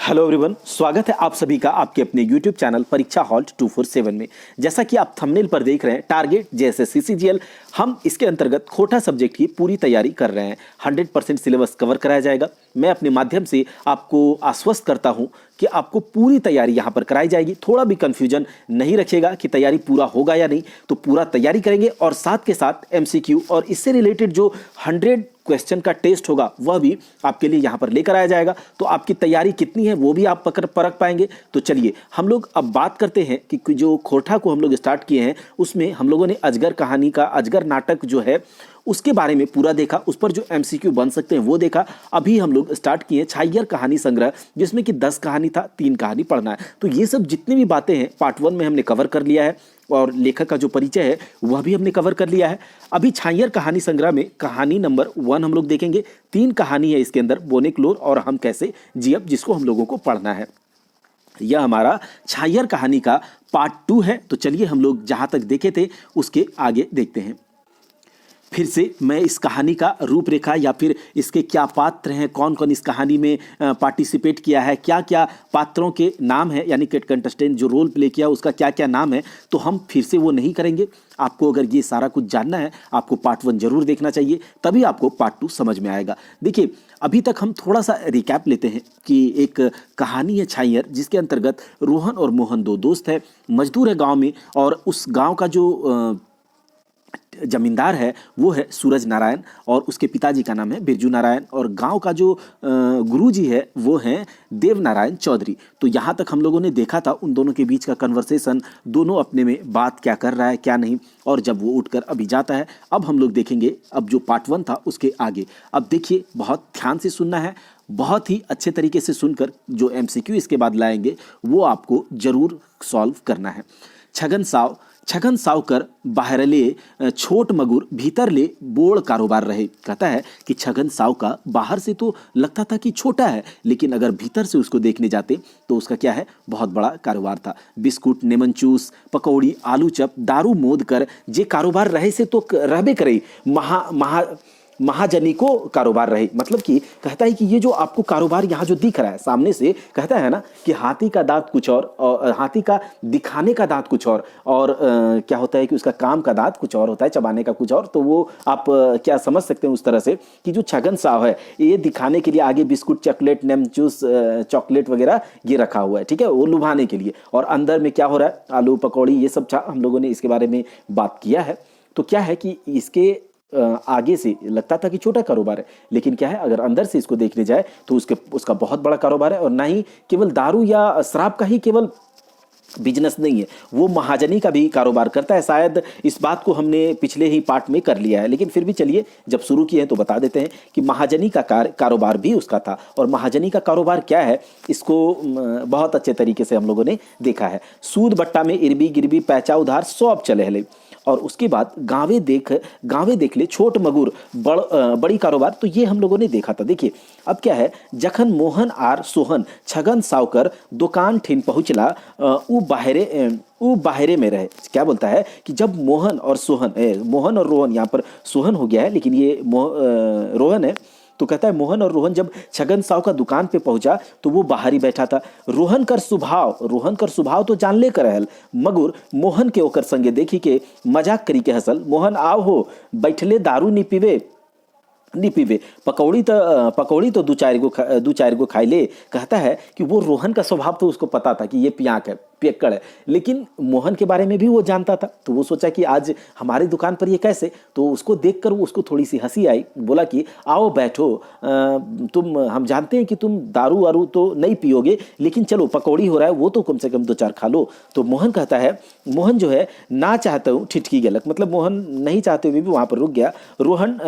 Hello everyone, स्वागत है आप सभी का आपके अपने यूट्यूब चैनल परीक्षा हॉल्ट 247 में। जैसा कि आप थंबनेल पर देख रहे हैं, टारगेट जेएसएससी सीजीएल, हम इसके अंतर्गत खोटा सब्जेक्ट की पूरी तैयारी कर रहे हैं। 100% सिलेबस कवर कराया जाएगा। मैं अपने माध्यम से आपको आश्वस्त करता हूं कि आपको पूरी तैयारी यहां पर कराई जाएगी। थोड़ा भी कंफ्यूजन नहीं रखेगा कि तैयारी पूरा होगा या नहीं, तो पूरा तैयारी करेंगे और साथ के साथ एमसीक्यू और इससे रिलेटेड जो 100 क्वेश्चन का टेस्ट होगा वह भी आपके लिए यहां पर लेकर आया जाएगा। तो आपकी तैयारी कितनी है वो भी आप परख पाएंगे। तो चलिए हम लोग अब बात करते हैं कि जो खोटा को हम लोग स्टार्ट किए हैं उसमें हम लोगों ने अजगर कहानी का, अजगर नाटक जो है उसके बारे में पूरा देखा, उस पर जो एमसीक्यू बन सकते हैं वो देखा। अभी हम लोग स्टार्ट किए छाइयर कहानी संग्रह, जिसमें कि 10 कहानी था, 3 कहानी पढ़ना है। तो ये सब जितनी भी बातें हैं पार्ट 1 में हमने कवर कर लिया है और लेखक का जो परिचय है वह भी हमने कवर कर लिया है। अभी छाइयर कहानी संग्रह में कहानी नंबर 1 हम लोग देखेंगे। 3 कहानी है इसके अंदर, बोनेक्लोर और हम कैसे जियब, जिसको हम लोगों को पढ़ना है। यह हमारा छाइयर कहानी का पार्ट 2 है। तो चलिए हम लोग जहां तक देखे थे उसके आगे देखते हैं। फिर से मैं इस कहानी का रूपरेखा या फिर इसके क्या पात्र हैं, कौन कौन इस कहानी में पार्टिसिपेट किया है, क्या क्या पात्रों के नाम है, यानी कि कंटेस्टेंट जो रोल प्ले किया उसका क्या क्या नाम है, तो हम फिर से वो नहीं करेंगे। आपको अगर ये सारा कुछ जानना है आपको पार्ट 1 जरूर देखना चाहिए, तभी आपको पार्ट 2 समझ में आएगा। देखिए अभी तक हम थोड़ा सा रिकैप लेते हैं कि एक कहानी है छाइयर, जिसके अंतर्गत रोहन और मोहन 2 दोस्त है, मजदूर है गाँव में, और उस गाँव का जो जमींदार है वो है सूरज नारायण और उसके पिताजी का नाम है बिरजू नारायण, और गांव का जो गुरुजी है वो हैं देव नारायण चौधरी। तो यहाँ तक हम लोगों ने देखा था उन दोनों के बीच का कन्वर्सेशन, दोनों अपने में बात क्या कर रहा है क्या नहीं, और जब वो उठकर अभी जाता है। अब हम लोग देखेंगे अब जो पार्ट 1 था उसके आगे। अब देखिए बहुत ध्यान से सुनना है, बहुत ही अच्छे तरीके से सुनकर जो एमसीक्यू इसके बाद लाएंगे वो आपको जरूर सॉल्व करना है। छगन सावकर बाहरले छोट मगुर भीतर ले बोड़ कारोबार रहे। कहता है कि छगन साव का बाहर से तो लगता था कि छोटा है, लेकिन अगर भीतर से उसको देखने जाते तो उसका क्या है, बहुत बड़ा कारोबार था। बिस्कुट, नेमन चूस, पकौड़ी, आलू चप, दारू मोद कर जे कारोबार रहे से तो रहबे करे महाजनी को कारोबार रहे। मतलब कि कहता है कि ये जो आपको कारोबार यहाँ जो दिख रहा है सामने से, कहता है ना कि हाथी का दांत कुछ और हाथी का दिखाने का दांत कुछ और क्या होता है कि उसका काम का दांत कुछ और होता है, चबाने का कुछ और। तो वो आप क्या समझ सकते हैं उस तरह से कि जो छगन साव है ये दिखाने के लिए आगे बिस्कुट, चॉकलेट, नेमचूस, चॉकलेट वगैरह ये रखा हुआ है, ठीक है, वो लुभाने के लिए, और अंदर में क्या हो रहा है, आलू पकौड़ी, ये सब हम लोगों ने इसके बारे में बात किया है। तो क्या है कि इसके आगे से लगता था कि छोटा कारोबार है, लेकिन क्या है अगर अंदर से इसको देखने जाए तो उसका बहुत बड़ा कारोबार है। और ना ही केवल दारू या शराब का ही केवल बिजनेस नहीं है, वो महाजनी का भी कारोबार करता है। शायद इस बात को हमने पिछले ही पार्ट में कर लिया है, लेकिन फिर भी चलिए जब शुरू किए हैं तो बता देते हैं कि महाजनी का कारोबार भी उसका था। और महाजनी का कारोबार क्या है इसको बहुत अच्छे तरीके से हम लोगों ने देखा है। सूद बट्टा में इरबी गिरबी पैचा उधार सब चले हले, और उसके बाद गावे देख ले छोट मगुर बड़ी कारोबार, तो ये हम लोगों ने देखा था। देखिए अब क्या है, जखन मोहन आर सोहन छगन सावकर दुकान ठिन पहुंचला उ बाहरे में रहे। क्या बोलता है कि जब मोहन और रोहन, यहाँ पर सोहन हो गया है लेकिन ये रोहन है। तो कहता है मोहन और रोहन जब छगन साव का दुकान पे पहुंचा तो वो बाहर ही बैठा था। रोहन कर स्वभाव तो जान ले कर रहल, मगुर मोहन के ओकर संगे देखी के मजाक करी के हसल। मोहन आओ हो बैठले दारू नी पीवे पकौड़ी तो दू चार गो खाई ले। कहता है कि वो रोहन का स्वभाव तो उसको पता था कि ये पियक्कड़ है, लेकिन मोहन के बारे में भी वो जानता था। तो वो सोचा कि आज हमारी दुकान पर ये कैसे, तो उसको देखकर उसको थोड़ी सी हंसी आई। बोला कि आओ बैठो, हम जानते हैं कि तुम दारू वारू तो नहीं पियोगे, लेकिन चलो पकौड़ी हो रहा है वो तो कम से कम 2-4 खा लो। तो मोहन कहता है, मोहन जो है ना चाहता हूँ ठिठकी गलत, मतलब मोहन नहीं चाहते हुए भी वहां पर रुक गया। रोहन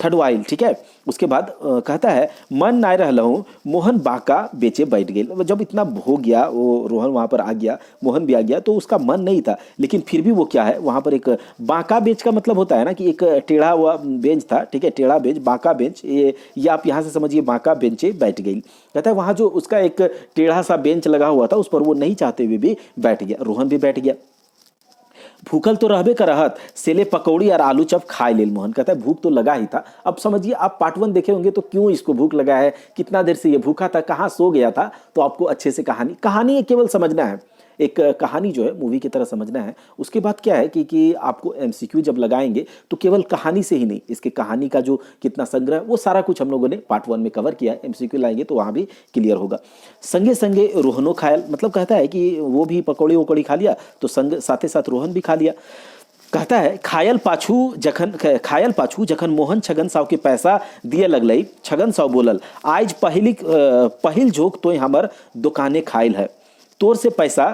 ठडवाइल, ठीक है। उसके बाद कहता है मन नाय रह हूँ, मोहन बाका बेचे बैठ गए। जब इतना हो गया, वो रोहन वहां पर आ गया, मोहन भी आ गया, तो उसका मन नहीं था, लेकिन फिर भी वो क्या है वहां पर एक बाका बेंच का मतलब होता है ना कि एक टेढ़ा हुआ बेंच था, ठीक है, टेढ़ा बेंच, बाका बेंच, ये आप यहाँ से समझिए बाका बेंचे बैठ गई। कहता है वहां जो उसका एक टेढ़ा सा बेंच लगा हुआ था उस पर वो नहीं चाहते हुए भी बैठ गया, रोहन भी बैठ गया। भूखल तो रहबे का रहत, सेले पकौड़ी और आलू चप खाए लेल मोहन। कहता है भूख तो लगा ही था। अब समझिए, आप पार्ट 1 देखे होंगे तो क्यों इसको भूख लगा है, कितना देर से ये भूखा था, कहाँ सो गया था, तो आपको अच्छे से कहानी केवल समझना है, एक कहानी जो है मूवी की तरह समझना है। उसके बाद क्या है कि आपको एमसीक्यू जब लगाएंगे तो केवल कहानी से ही नहीं, इसके कहानी का जो कितना संग्रह वो सारा कुछ हम लोगों ने पार्ट 1 में कवर किया है। एमसीक्यू लाएंगे तो वहाँ भी क्लियर होगा। संगे संगे रोहनो खायल, मतलब कहता है कि वो भी पकौड़ी वकौड़ी खा लिया तो संग साथे साथ रोहन भी खा लिया। कहता है खायल पाछू जखन मोहन छगन साव के पैसा दिए लगलई, छगन साव बोलल आज पहिल झोंक तो हमर दुकाने खायल है, तोर से पैसा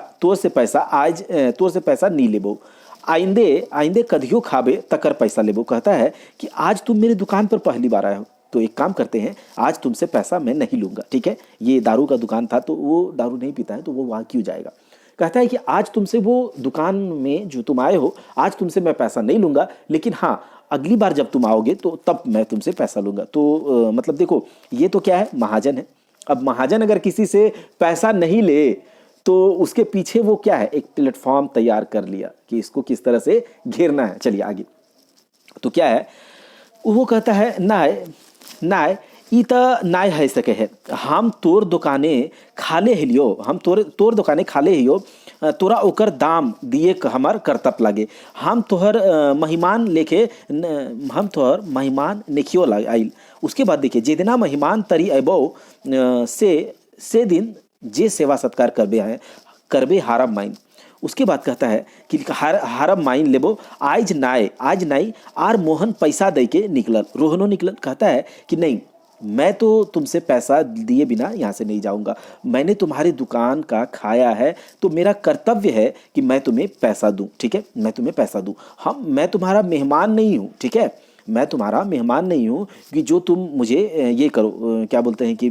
आज तोर से पैसा नहीं लेबो, आइंदे कधियो खाबे तकर पैसा लेबो। कहता है कि आज तुम मेरी दुकान पर पहली बार आए हो तो एक काम करते हैं, आज तुमसे पैसा मैं नहीं लूंगा, ठीक है। ये दारू का दुकान था तो वो दारू नहीं पीता है तो वो वहाँ क्यों जाएगा। कहता है कि आज तुमसे वो दुकान में जो तुम आए हो, आज तुमसे मैं पैसा नहीं लूंगा, लेकिन हाँ अगली बार जब तुम आओगे तो तब मैं तुमसे पैसा लूंगा। तो मतलब देखो, ये तो क्या है, महाजन है। अब महाजन अगर किसी से पैसा नहीं ले तो उसके पीछे वो क्या है, एक प्लेटफॉर्म तैयार कर लिया कि इसको किस तरह से घेरना है। चलिए आगे, तो क्या है, वो कहता है नाय ई त नाय है सके है, हम तोर दुकाने खाले हिलियो, हम तोर दुकाने खाले हियो, तोरा ओकर दाम दिए हमार कर्तव्य लागे, हम तोहर मेहमान नेखियो आइल। उसके बाद देखिए, जे दिना मेहमान तरी अबो से दिन जे सेवा सत्कार करबे हारम माइन। उसके बाद कहता है कि हारम माइन लेबो आज नाई आर मोहन पैसा दे के निकलल, रोहनो निकलल। कहता है कि नहीं, मैं तो तुमसे पैसा दिए बिना यहाँ से नहीं जाऊँगा, मैंने तुम्हारी दुकान का खाया है तो मेरा कर्तव्य है कि मैं तुम्हें पैसा दूँ, ठीक है, मैं तुम्हें पैसा दूँ। मैं तुम्हारा मेहमान नहीं हूँ, ठीक है, मैं तुम्हारा मेहमान नहीं हूँ कि जो तुम मुझे ये करो, क्या बोलते हैं कि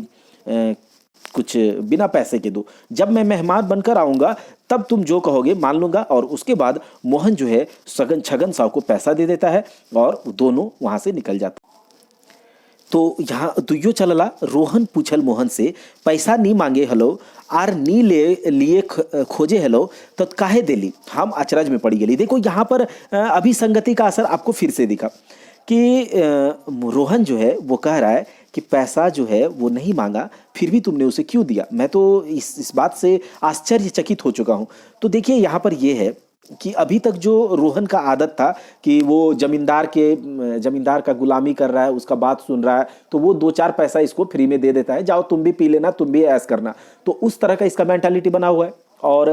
कुछ बिना पैसे के दो। जब मैं मेहमान बनकर आऊँगा तब तुम जो कहोगे मान लूँगा। और उसके बाद मोहन जो है छगन साव को पैसा दे देता है और दोनों वहाँ से निकल जाते। तो यहाँ दुइयो चलला, रोहन पूछल मोहन से पैसा नहीं मांगे हलो आर नी लिए खोजे हलो तो काहे देली, हम अचरज में पड़ी गई। देखो यहाँ पर अभी संगति का असर आपको फिर से दिखा कि रोहन जो है वो कह रहा है कि पैसा जो है वो नहीं मांगा, फिर भी तुमने उसे क्यों दिया। मैं तो इस बात से आश्चर्यचकित हो चुका हूँ। तो देखिए यहाँ पर ये है कि अभी तक जो रोहन का आदत था कि वो जमींदार का गुलामी कर रहा है, उसका बात सुन रहा है, तो वो 2-4 पैसा इसको फ्री में दे देता है, जाओ तुम भी पी लेना, तुम भी ऐश करना। तो उस तरह का इसका मेंटालिटी बना हुआ है। और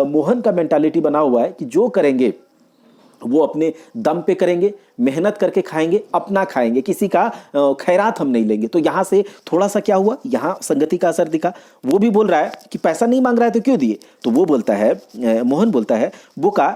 मोहन का मेंटालिटी बना हुआ है कि जो करेंगे वो अपने दम पे करेंगे, मेहनत करके खाएंगे, अपना खाएंगे, किसी का खैरात हम नहीं लेंगे। तो यहाँ से थोड़ा सा क्या हुआ, यहाँ संगति का असर दिखा। वो भी बोल रहा है कि पैसा नहीं मांग रहा है तो क्यों दिए। तो वो बोलता है, मोहन बोलता है, बोका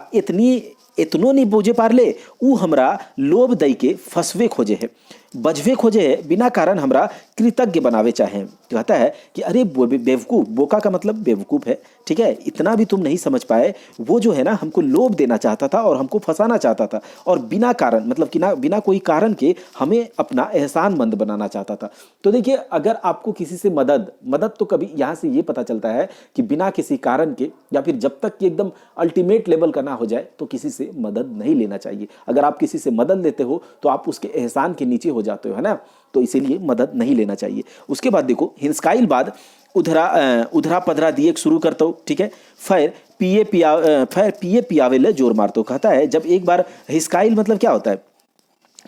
इतनो नहीं बोझे पार ले, ऊ हमरा लोभ दई के फसवे खोजे है, बजवे खोजे है, बिना कारण हमरा कृतज्ञ बनावे चाहे। कहता है कि अरे बेवकूफ़, बोका का मतलब बेवकूफ़ है, ठीक है, इतना भी तुम नहीं समझ पाए। वो जो है ना हमको लोभ देना चाहता था और हमको फंसाना चाहता था, और बिना कारण मतलब कि ना बिना कोई कारण के हमें अपना एहसानमंद बनाना चाहता था। तो देखिए, अगर आपको किसी से मदद तो कभी यहाँ से ये पता चलता है कि बिना किसी कारण के, या फिर जब तक कि एकदम अल्टीमेट लेवल का ना हो जाए तो किसी से मदद नहीं लेना चाहिए। अगर आप किसी से मदद लेते हो तो आप उसके एहसान के नीचे हो जाते हो, है ना, तो इसीलिए मदद नहीं लेना चाहिए। उसके बाद देखो, हिंसकाइल बाद उधरा पधरा दिए शुरू करता हूँ, ठीक है, फिर पिए पियावे ले जोर मारता। कहता है जब एक बार हिंसकाइल मतलब क्या होता है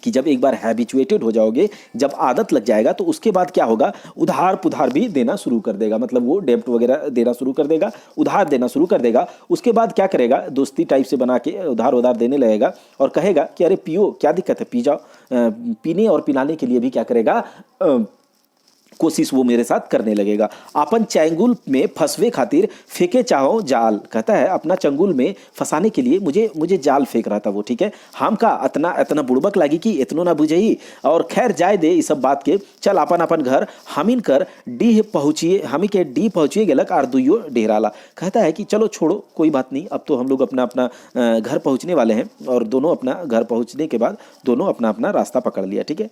कि जब एक बार हैबिचुएटेड हो जाओगे, जब आदत लग जाएगा तो उसके बाद क्या होगा, उधार पुधार भी देना शुरू कर देगा। मतलब वो डेब्ट वगैरह देना शुरू कर देगा, उधार देना शुरू कर देगा। उसके बाद क्या करेगा, दोस्ती टाइप से बना के उधार देने लगेगा और कहेगा कि अरे पियो, क्या दिक्कत है, पी जाओ। पीने और पिलाने के लिए भी क्या करेगा, कोशिश वो मेरे साथ करने लगेगा। अपन चंगुल में फंसवे खातिर फेंके चाहो जाल। कहता है अपना चंगुल में फंसाने के लिए मुझे जाल फेंक रहा था वो, ठीक है। हम का इतना बुड़बक लगी कि इतनो ना बुझे। और खैर जाए दे इस सब बात के, चल अपन घर हमी के डी पहुँचिए गेलक आर दुइयो डेहराला। कहता है कि चलो छोड़ो, कोई बात नहीं, अब तो हम लोग अपना घर पहुँचने वाले हैं। और दोनों अपना घर पहुँचने के बाद दोनों अपना रास्ता पकड़ लिया, ठीक है।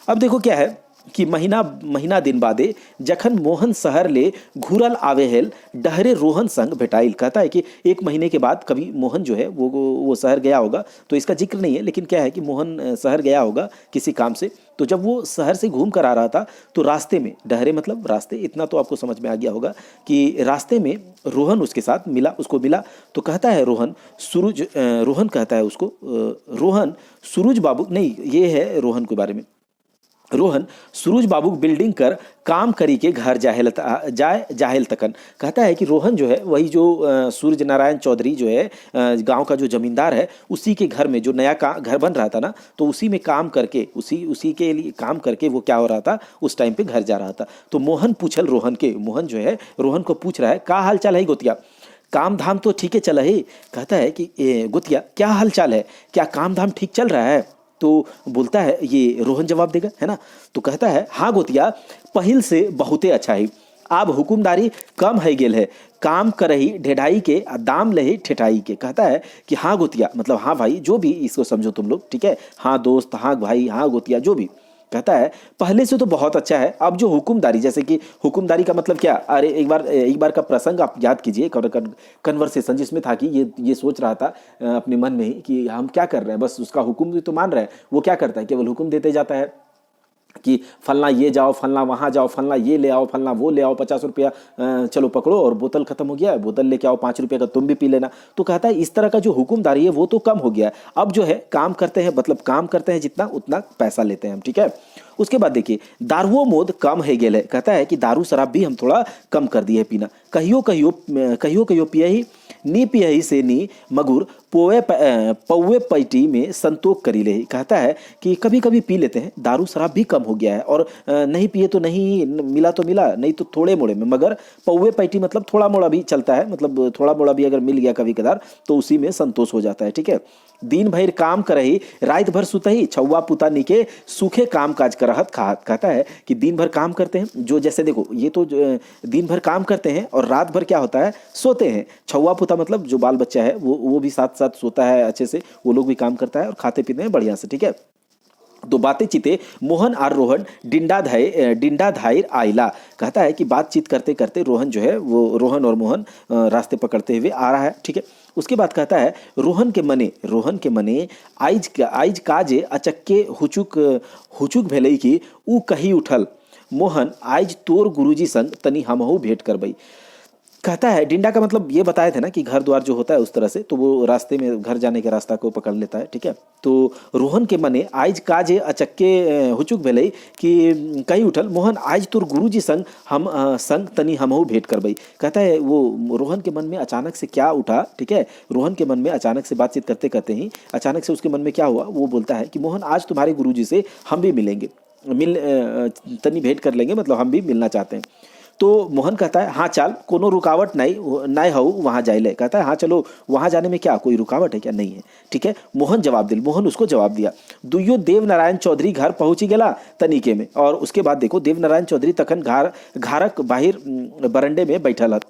अब देखो क्या है कि महीना महीना दिन बादे जखन मोहन शहर ले घूरल आवे हेल डहरे रोहन संग भेटाइल। कहता है कि एक महीने के बाद कभी मोहन जो है वो शहर गया होगा, तो इसका जिक्र नहीं है, लेकिन क्या है कि मोहन शहर गया होगा किसी काम से। तो जब वो शहर से घूम कर आ रहा था तो रास्ते में, डहरे मतलब रास्ते, इतना तो आपको समझ में आ गया होगा कि रास्ते में रोहन उसके साथ मिला, उसको मिला। तो कहता है रोहन कहता है उसको, रोहन सूरज बाबू, नहीं ये है रोहन के बारे में, रोहन सूरज बाबू बिल्डिंग कर काम करी के घर जाहेल तकन। कहता है कि रोहन जो है वही जो सूरज नारायण चौधरी जो है गांव का जो जमींदार है, उसी के घर में जो नया घर बन रहा था ना, तो उसी में काम करके उसी के लिए काम करके वो क्या हो रहा था, उस टाइम पे घर जा रहा था। तो मोहन पूछल रोहन के, मोहन जो है रोहन को पूछ रहा है, का हाल चाल है गोतिया, काम धाम तो ठीक है चला है। कहता है कि गोतिया क्या हाल चाल है, क्या काम धाम ठीक चल रहा है। तो बोलता है, ये रोहन जवाब देगा, है ना। तो कहता है, हाँ गोतिया पहिल से बहुते अच्छा है, अब हुकुमदारी कम है गेल है, काम करही ढेढ़ाई के दाम लही ठेठाई के। कहता है कि हाँ गोतिया, मतलब हाँ भाई, जो भी इसको समझो तुम लोग, ठीक है, हाँ दोस्त, हाँ भाई, हाँ गोतिया, जो भी। कहता है पहले से तो बहुत अच्छा है, अब जो हुकुमदारी, जैसे कि हुकुमदारी का मतलब क्या, अरे एक बार का प्रसंग आप याद कीजिए, कन्वर्सेशन जिसमें था कि ये सोच रहा था अपने मन में ही कि हम क्या कर रहे हैं, बस उसका हुक्म तो मान रहे हैं। वो क्या करता है, केवल हुक्म देते जाता है कि फलना ये जाओ, फलना वहाँ जाओ, फलना ये ले आओ, फलना वो ले आओ, 50 रुपया चलो पकड़ो, और बोतल खत्म हो गया है, बोतल लेके आओ, 5 रुपये का तुम भी पी लेना। तो कहता है इस तरह का जो हुकुमदारी है वो तो कम हो गया है, अब जो है काम करते हैं, मतलब काम करते हैं जितना उतना पैसा लेते हैं हम, ठीक है। उसके बाद देखिए, दारुओ मोद कम है गेल है। कहता है कि दारू शराब भी हम थोड़ा कम कर दिए पीना, कहियो कहियो पियही नी पियही से नी मगुर पौवे पैटी में संतोष करी ले। कहता है कि कभी कभी पी लेते हैं, दारू शराब भी कम हो गया है, और नहीं पिए तो नहीं, मिला तो मिला, नहीं तो थोड़े मोड़े में, मगर पौवे पैटी मतलब थोड़ा मोड़ा भी चलता है, मतलब थोड़ा मोड़ा भी अगर मिल गया कभी कदार तो उसी में संतोष हो जाता है, ठीक है। दिन भर काम करही रात भर सुतही छौवा पुता निके सूखे काम काज करहत खात। कहता है कि दिन भर काम करते हैं, जो जैसे देखो ये तो दिन भर काम करते हैं और रात भर क्या होता है, सोते हैं। छौवा पुता मतलब जो बाल बच्चा है वो भी साथ साथ सोता है अच्छे से, वो लोग भी काम करता है और खाते पीते हैं बढ़िया से, ठीक है। तो बातें चिते मोहन और रोहन डिंडा धाइर आइला। कहता है कि बातचीत करते करते रोहन जो है वो, रोहन और मोहन रास्ते पकड़ते हुए आ रहा है, ठीक है। उसके बाद कहता है रोहन के मने आइज काजे अचक्के हुचुक भेलई की ऊ कही उठल, मोहन आइज तोर गुरुजी संग तनी हमहु भेंट करबई। कहता है, डिंडा का मतलब ये बताए थे ना कि घर द्वार जो होता है उस तरह से, तो वो रास्ते में घर जाने के रास्ता को पकड़ लेता है, ठीक है। तो रोहन के मने आइज काजे अचक्के हुचुक भेलई कि कहीं उठल, मोहन आइज तोर गुरुजी संग हम संग तनी हमहु भेंट करबई। कहता है वो रोहन के मन में अचानक से क्या उठा, ठीक है, रोहन के मन में अचानक से बातचीत करते करते ही अचानक से उसके मन में क्या हुआ, वो बोलता है कि मोहन आज तुम्हारे गुरुजी से हम भी मिलेंगे, तनी भेंट कर लेंगे, मतलब हम भी मिलना चाहते हैं। तो मोहन कहता है हाँ चल, कोनो रुकावट नहीं हो वहाँ जाइले। कहता है हाँ चलो, वहाँ जाने में क्या कोई रुकावट है क्या, नहीं है, ठीक है। मोहन उसको जवाब दिया, दुइयो देवनारायण चौधरी घर पहुंची गेला तनिके में। और उसके बाद देखो, देवनारायण चौधरी तखन घरक बाहिर बरंडे में बैठल हत।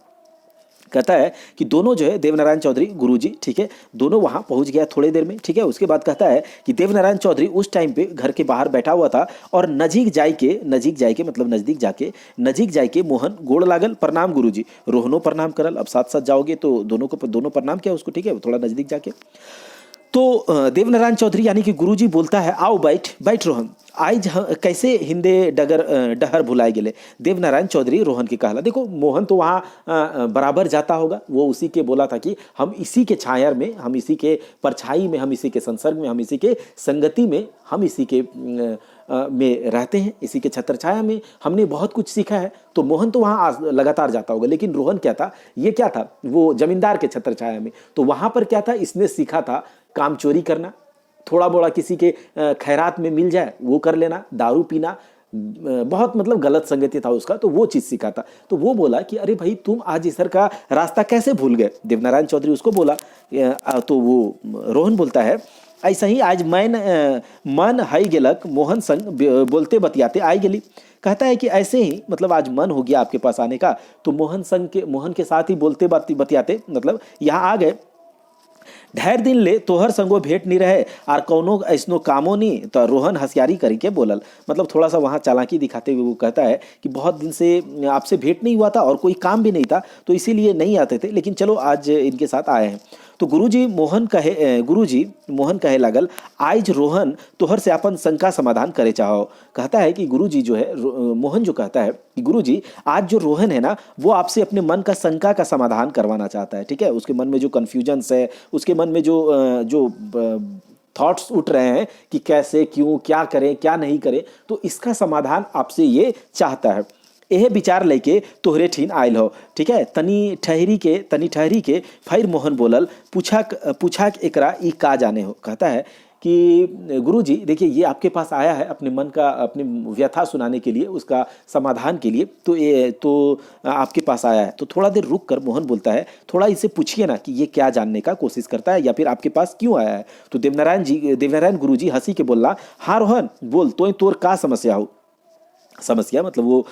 कहता है कि दोनों जो है देवनारायण चौधरी गुरुजी, ठीक है, दोनों वहाँ पहुँच गया थोड़ी देर में, ठीक है। उसके बाद कहता है कि देवनारायण चौधरी उस टाइम पे घर के बाहर बैठा हुआ था, और नजीक जाए के मतलब नजीक जाके मोहन गोड़ लागल, प्रणाम गुरुजी। रोहनो प्रणाम करल, अब साथ साथ जाओगे तो दोनों प्रणाम किया उसको, ठीक है, थोड़ा नजदीक जाके। तो देवनारायण चौधरी यानी कि गुरुजी बोलता है, आओ बैठ रोहन, आज कैसे हिंदे डहर भुलाए गेले। देवनारायण चौधरी रोहन के कहला। देखो मोहन तो वहाँ बराबर जाता होगा, वो उसी के बोला था कि हम इसी के छायर में, हम इसी के परछाई में, हम इसी के संसर्ग में, हम इसी के संगति में, हम इसी के में रहते हैं, इसी के छत्र छाया में हमने बहुत कुछ सीखा है। तो मोहन तो वहाँ लगातार जाता होगा, लेकिन रोहन क्या था, ये क्या था, वो जमींदार के छत्र छाया में। तो वहाँ पर क्या था, इसने सीखा था काम चोरी करना, थोड़ा बोड़ा किसी के खैरात में मिल जाए वो कर लेना, दारू पीना, बहुत मतलब गलत संगति था उसका, तो वो चीज़ सीखा था। तो वो बोला कि अरे भाई तुम आज इसर का रास्ता कैसे भूल गए। देवनारायण चौधरी उसको बोला, तो वो रोहन बोलता है, ऐसा ही आज मन हई गेलक मोहन संग बोलते बतियाते आई गेली। कहता है कि ऐसे ही मतलब आज मन हो गया आपके पास आने का, तो मोहन के साथ ही बोलते बतियाते मतलब यहाँ आ गए। ढेर दिन ले तोहर संगो भेंट नहीं रहे और कौनो ऐसनो कामो नहीं, तो रोहन हसियारी करके बोलल। मतलब थोड़ा सा वहाँ चालाकी दिखाते हुए वो कहता है कि बहुत दिन से आपसे भेंट नहीं हुआ था और कोई काम भी नहीं था, तो इसीलिए नहीं आते थे, लेकिन चलो आज इनके साथ आए हैं। तो गुरुजी मोहन कहे लागल, आज रोहन तोहर से अपन शंका समाधान करे चाहो। कहता है कि गुरुजी जो है, मोहन जो कहता है कि गुरुजी आज जो रोहन है ना, वो आपसे अपने मन का शंका का समाधान करवाना चाहता है। ठीक है, उसके मन में जो कन्फ्यूजन्स है, उसके मन में जो थॉट्स उठ रहे हैं कि कैसे, क्यों, क्या करें, क्या नहीं करें, तो इसका समाधान आपसे ये चाहता है। यह विचार लेके तोहरे ठीन आयल हो। ठीक है, तनी ठहरी के फिर मोहन बोलल, पूछा एकरा ई का जाने हो। कहता है कि गुरुजी देखिए, ये आपके पास आया है अपने मन का, अपनी व्यथा सुनाने के लिए, उसका समाधान के लिए, तो आपके पास आया है। तो थोड़ा देर रुक कर मोहन बोलता है, थोड़ा इसे पूछिए ना कि ये क्या जानने का कोशिश करता है या फिर आपके पास क्यों आया है। तो देवनारायण गुरुजी हंसी के बोलला, हाँ रोहन बोल, तोर का समस्या हो। समस्या मतलब वो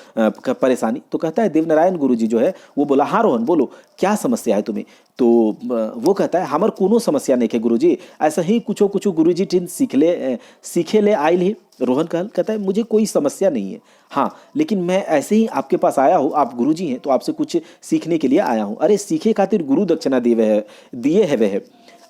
परेशानी। तो कहता है देवनारायण गुरुजी जो है वो बोला, हाँ रोहन बोलो क्या समस्या है तुम्हें। तो वो कहता है, हमार कोनो समस्या नहीं है गुरुजी, ऐसा ही कुछो गुरुजी टीन सीखे ले आयल ही। रोहन कहता है मुझे कोई समस्या नहीं है, हाँ लेकिन मैं ऐसे ही आपके पास आया हूँ, आप गुरुजी हैं तो आपसे कुछ सीखने के लिए आया हूँ। अरे सीखे खातिर गुरु दक्षिणा दिए है वह,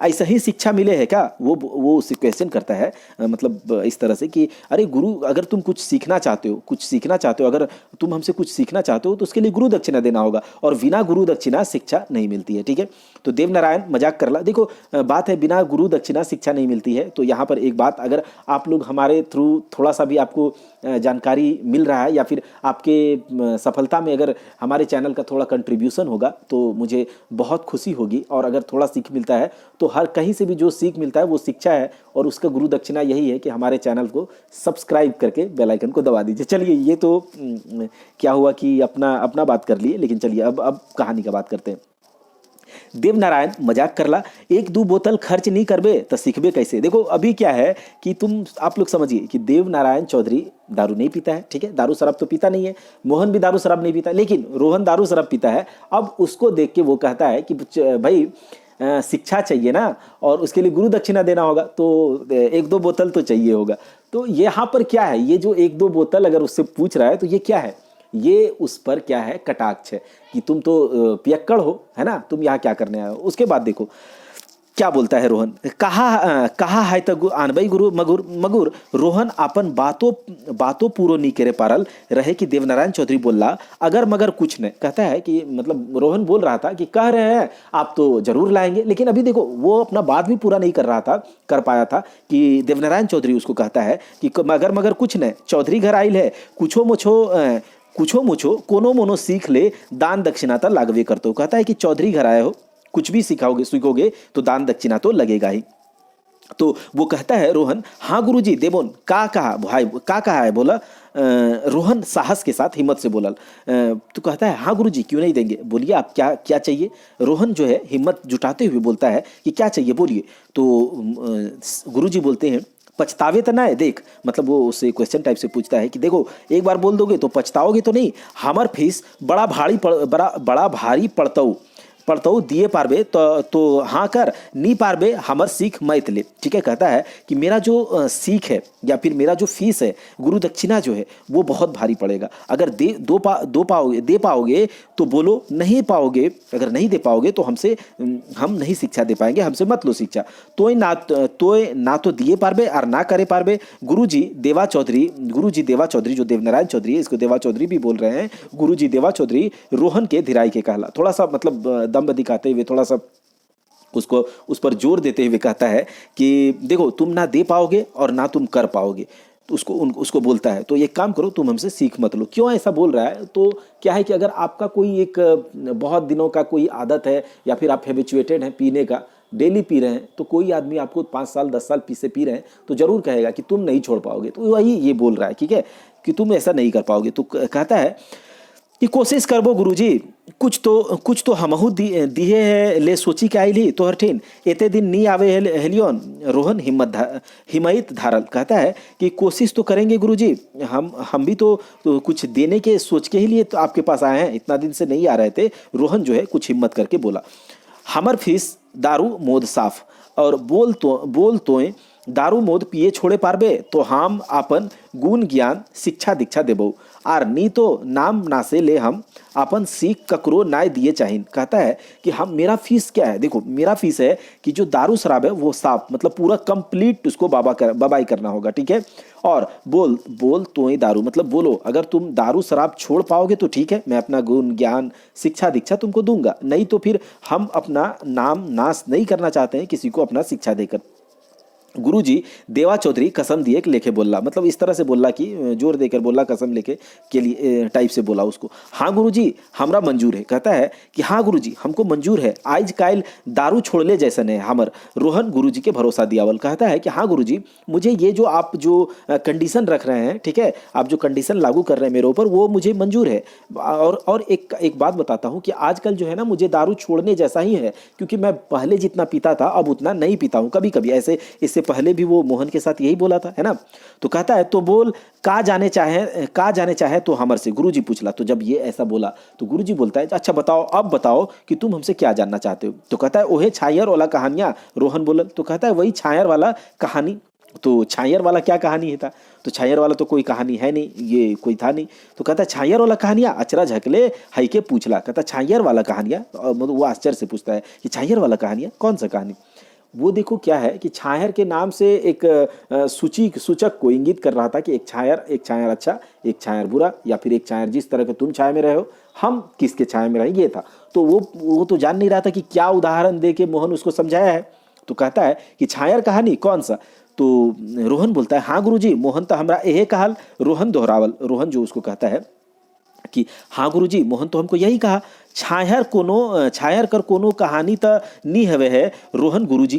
ऐसा ही शिक्षा मिले है क्या? वो उससे क्वेश्चन करता है, मतलब इस तरह से कि अरे गुरु, अगर तुम कुछ सीखना चाहते हो, अगर तुम हमसे कुछ सीखना चाहते हो तो उसके लिए गुरु दक्षिणा देना होगा, और बिना गुरु दक्षिणा शिक्षा नहीं मिलती है। ठीक है, तो देवनारायण मजाक करला। देखो बात है, बिना गुरु दक्षिणा शिक्षा नहीं मिलती है। तो यहाँ पर एक बात, अगर आप लोग हमारे थ्रू थोड़ा सा भी आपको जानकारी मिल रहा है या फिर आपके सफलता में अगर हमारे चैनल का थोड़ा कंट्रीब्यूशन होगा तो मुझे बहुत खुशी होगी। और अगर थोड़ा सीख मिलता है तो हर कहीं से भी जो सीख मिलता है वो शिक्षा है, और उसका गुरु दक्षिणा यही है कि हमारे चैनल को सब्सक्राइब करके बेल आइकन को दबा दीजिए। चलिए, ये तो क्या हुआ कि अपना बात कर लिए, लेकिन चलिए अब कहानी का बात करते हैं। देवनारायण मजाक करला, एक दो बोतल खर्च नहीं करबे तो सीखबे कैसे। देखो अभी क्या है कि आप लोग समझिए कि देवनारायण चौधरी दारू नहीं पीता है। ठीक है, दारू शराब तो पीता नहीं है, मोहन भी दारू शराब नहीं पीता, लेकिन रोहन दारू शराब पीता है। अब उसको देख के वो कहता है कि भाई शिक्षा चाहिए ना, और उसके लिए गुरु दक्षिणा देना होगा, तो एक दो बोतल तो चाहिए होगा। तो यहाँ पर क्या है, ये जो एक दो बोतल अगर उससे पूछ रहा है तो ये क्या है, ये उस पर क्या है, कटाक्ष है कि तुम तो पियक्कड़ हो, है ना, तुम यहाँ क्या करने आए हो। उसके बाद देखो क्या बोलता है रोहन, कहा है तो आनबई गुरु मगुर रोहन अपन बातों पूरो नहीं करे पारल रहे कि देवनारायण चौधरी बोला अगर मगर कुछ नहीं। कहता है कि मतलब रोहन बोल रहा था कि कह रहे हैं आप तो जरूर लाएंगे, लेकिन अभी देखो वो अपना बात भी पूरा नहीं कर पाया था कि देवनारायण चौधरी उसको कहता है कि मगर कुछ नहीं, चौधरी घर आइल है, कुछो मुछो कोनो मोनो सीख ले, दान दक्षिणा तो लागवे करते हो। कहता है कि चौधरी घर आए हो, कुछ भी सीखोगे तो दान दक्षिणा तो लगेगा ही। तो वो कहता है रोहन, हाँ गुरुजी देबोन, का कहा है बोला। रोहन साहस के साथ हिम्मत से बोला। तो कहता है हाँ गुरुजी क्यों नहीं देंगे, बोलिए आप क्या चाहिए। रोहन जो है हिम्मत जुटाते हुए बोलता है कि क्या चाहिए बोलिए। तो गुरुजी बोलते हैं पछतावे तो ना है देख, मतलब वो उससे क्वेश्चन टाइप से पूछता है कि देखो एक बार बोल दोगे तो पछताओगे तो नहीं, हमार फीस बड़ा भारी पड़ताऊ दिए पारबे तो हाँ कर, नहीं पारबे हमर सीख मत ले। ठीक है, कहता है कि मेरा जो सीख है या फिर मेरा जो फीस है, गुरु दक्षिणा जो है वो बहुत भारी पड़ेगा। अगर दे पाओगे तो बोलो, नहीं पाओगे, अगर नहीं दे पाओगे तो हम नहीं शिक्षा दे पाएंगे, हमसे मत लो शिक्षा। तोय ना तो दिए पारबे और ना करे पारबे। गुरुजी देवा चौधरी जो देवनारायण चौधरी है, इसको देवा चौधरी भी बोल रहे हैं, गुरुजी देवा चौधरी रोहन के धीराई के कहला। थोड़ा सा मतलब दम दिखाते हुए, थोड़ा सा उसको उस पर जोर देते हुए कहता है कि देखो तुम ना दे पाओगे और ना तुम कर पाओगे। तो उसको बोलता है तो एक काम करो, तुम हमसे सीख मत लो। क्यों ऐसा बोल रहा है, तो क्या है कि अगर आपका कोई एक बहुत दिनों का कोई आदत है या फिर आप हैबिचुएटेड हैं पीने का, डेली पी रहे हैं, तो कोई आदमी आपको 5 साल 10 साल पीछे पी रहे हैं तो जरूर कहेगा कि तुम नहीं छोड़ पाओगे। तो वही ये बोल रहा है, ठीक है, कि तुम ऐसा नहीं कर पाओगे। तो कहता है कि कोशिश करबो गुरुजी, कुछ तो हमहू दिए है ले सोची के आइली तो हरठिन एते दिन नहीं आवे हेलियन। रोहन हिम्मत धारल। कहता है कि कोशिश तो करेंगे गुरुजी, हम भी तो कुछ देने के सोच के ही लिए तो आपके पास आए हैं, इतना दिन से नहीं आ रहे थे। रोहन जो है कुछ हिम्मत करके बोला, हमर फीस दारू मोद साफ, और बोल तोय दारू मोद पिए छोड़े पारबे तो हम अपन गुण ज्ञान शिक्षा दीक्षा देबो आर नी तो नाम नासे ले हम अपन सीख ककरो नाय दिए चाहिए। कहता है कि हम मेरा फीस क्या है, देखो मेरा फीस है कि जो दारू शराब है वो साफ मतलब पूरा कंप्लीट उसको बाबाई करना होगा, ठीक है। और बोल तो ही दारू मतलब बोलो, अगर तुम दारू शराब छोड़ पाओगे तो ठीक है, मैं अपना गुण ज्ञान शिक्षा दीक्षा तुमको दूंगा, नहीं तो फिर हम अपना नाम नाश नहीं करना चाहते हैं किसी को अपना शिक्षा देकर। गुरुजी देवा चौधरी कसम दिए कि लेके बोला, मतलब इस तरह से बोला कि जोर देकर बोला कसम लेके के लिए टाइप से बोला उसको। हाँ गुरुजी हमरा मंजूर है। कहता है कि हाँ गुरुजी हमको मंजूर है, आज काल दारू छोड़ले जैसन है हमर। रोहन गुरुजी के भरोसा दियावल। कहता है कि हाँ गुरुजी मुझे ये जो आप जो कंडीशन रख रहे हैं, ठीक है, आप जो कंडीशन लागू कर रहे हैं मेरे ऊपर वो मुझे मंजूर है। और एक बात बताता हूँ कि आजकल जो है ना मुझे दारू छोड़ने जैसा ही है, क्योंकि मैं पहले जितना पीता था अब उतना नहीं पीता हूँ कभी कभी, ऐसे इससे पहले भी वो मोहन के साथ यही बोला था, है ना। तो कहता है तो बोल का जाने चाहे तो हमर से गुरुजी पूछला। तो जब ये ऐसा बोला तो गुरुजी बोलता है अच्छा बताओ, अब बताओ कि तुम हमसे क्या जानना चाहते हो। तो कहता है ओहे छायर वाला कहानियां। रोहन बोला तो कहता है वही छायर वाला कहानी। तो छायर वाला क्या कहानी है था, तो छायर वाला तो कोई कहानी है नहीं, ये कोई था नहीं। तो कहता छायर वाला कहानियां अचरा झकले हई के पूछला। कहता छायर वाला कहानियां, मतलब वो आश्चर्य से पूछता है कि छायर वाला कहानियां कौन सा कहानी। वो देखो क्या है कि छायर के नाम से एक सूचक को इंगित कर रहा था कि एक छायर अच्छा एक छायर बुरा, या फिर एक छायर जिस तरह के तुम छाया में रहे हो हम किसके छाया में रहे, ये था। तो वो तो जान नहीं रहा था कि क्या उदाहरण दे के मोहन उसको समझाया है। तो कहता है कि छायर कहानी कौन सा। तो रोहन बोलता है हाँ गुरुजी मोहन तो हमरा यही कहल। रोहन दोहरावल, रोहन जो उसको कहता है कि हाँ गुरुजी मोहन तो हमको यही कहा, छायर कर कोनो कहानी त नी हवे है। रोहन गुरुजी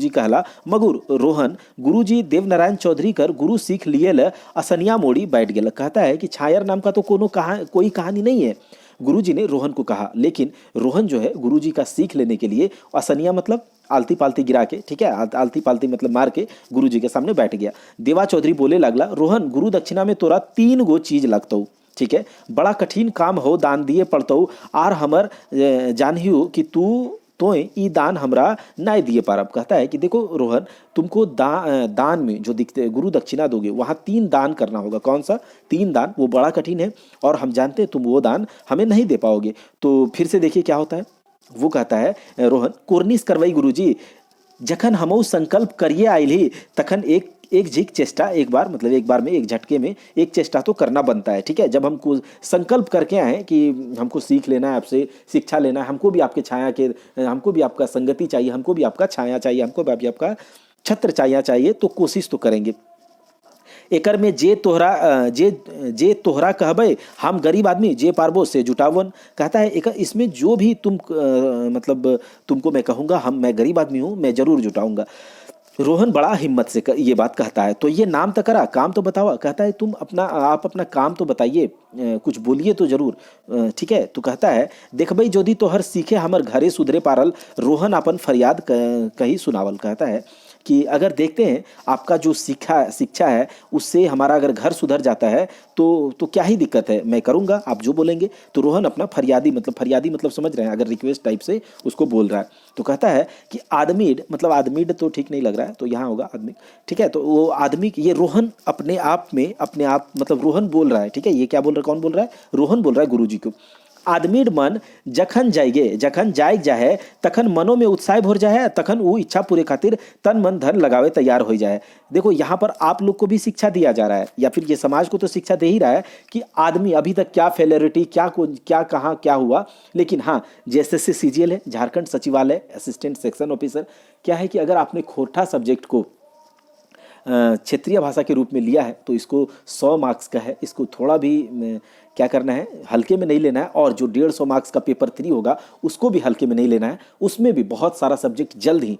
कहला मगुर रोहन गुरुजी देवनारायण चौधरी कर गुरु सीख लिए ल असनिया मोड़ी बैठ गया। कहता है कि छायर नाम का तो कोई कहानी नहीं है, गुरुजी ने रोहन को कहा, लेकिन रोहन जो है गुरुजी का सीख लेने के लिए असनिया मतलब आलती पालती गिरा के, ठीक है, आलती पालती मतलब मार के गुरुजी के सामने बैठ गया। देवा चौधरी बोले लगला रोहन गुरु दक्षिणा में तोरा 3 गो चीज लगतौ, ठीक है, बड़ा कठिन काम हो दान दिए पड़तौ आर हमर जानहियो कि तो ई दान हमरा नहीं दिए पारब। कहता है कि देखो रोहन तुमको दान में जो दिखते गुरु दक्षिणा दोगे वहाँ 3 दान करना होगा। कौन सा 3 दान, वो बड़ा कठिन है और हम जानते हैं तुम वो दान हमें नहीं दे पाओगे। तो फिर से देखिए क्या होता है। वो कहता है रोहन कोर्निस करवाई गुरुजी, जखन हमऊ संकल्प करिए आइल ही तखन एक झिक चेष्टा एक बार में एक झटके में एक चेष्टा तो करना बनता है, ठीक है। जब हमको संकल्प करके आए कि हमको सीख लेना है, आपसे शिक्षा लेना है, हमको भी आपके छाया के, हमको भी आपका संगति चाहिए, हमको भी आपका छाया चाहिए, हमको भी आपका छत्र चाहिए, तो कोशिश तो करेंगे। एकर में जे तोहरा कहबे हम गरीब आदमी जे पारबो से जुटावन। कहता है इसमें जो भी मतलब तुमको मैं कहूँगा, मैं गरीब आदमी हूँ, मैं जरूर जुटाऊंगा। रोहन बड़ा हिम्मत से ये बात कहता है। तो ये नाम तो करा, काम तो बतावा। कहता है आप अपना काम तो बताइए, कुछ बोलिए तो जरूर, ठीक है। तो कहता है देख भाई जोदी तोहर सीखे हमर घरे सुधरे पारल। रोहन अपन फरियाद कही सुनावल। कहता है कि अगर देखते हैं आपका जो शिक्षा है उससे हमारा अगर घर सुधर जाता है तो क्या ही दिक्कत है, मैं करूँगा आप जो बोलेंगे। तो रोहन अपना फरियादी मतलब समझ रहे हैं, अगर रिक्वेस्ट टाइप से उसको बोल रहा है। तो कहता है कि आदमीड तो ठीक नहीं लग रहा है, तो यहाँ होगा आदमी, ठीक है। तो वो आदमी ये रोहन अपने आप मतलब रोहन बोल रहा है, ठीक है। ये क्या बोल रहा है, कौन बोल रहा है, रोहन बोल रहा है गुरुजी को। आदमीर मन जखन जाए जाए तखन मनो में उत्साह भर जाए, तखन वो इच्छा पूरे खातिर तन मन धन लगावे तैयार हो जाए। देखो यहाँ पर आप लोग को भी शिक्षा दिया जा रहा है, या फिर ये समाज को तो शिक्षा दे ही रहा है कि आदमी अभी तक क्या फेलियरिटी क्या कहाँ क्या हुआ। लेकिन हाँ जैसे CGL है, झारखंड सचिवालय असिस्टेंट सेक्शन ऑफिसर, क्या है कि अगर आपने खोटा सब्जेक्ट को क्षेत्रीय भाषा के रूप में लिया है तो इसको 100 मार्क्स का है, इसको थोड़ा भी क्या करना है, हल्के में नहीं लेना है। और जो 150 मार्क्स का पेपर 3 होगा उसको भी हल्के में नहीं लेना है। उसमें भी बहुत सारा सब्जेक्ट जल्द ही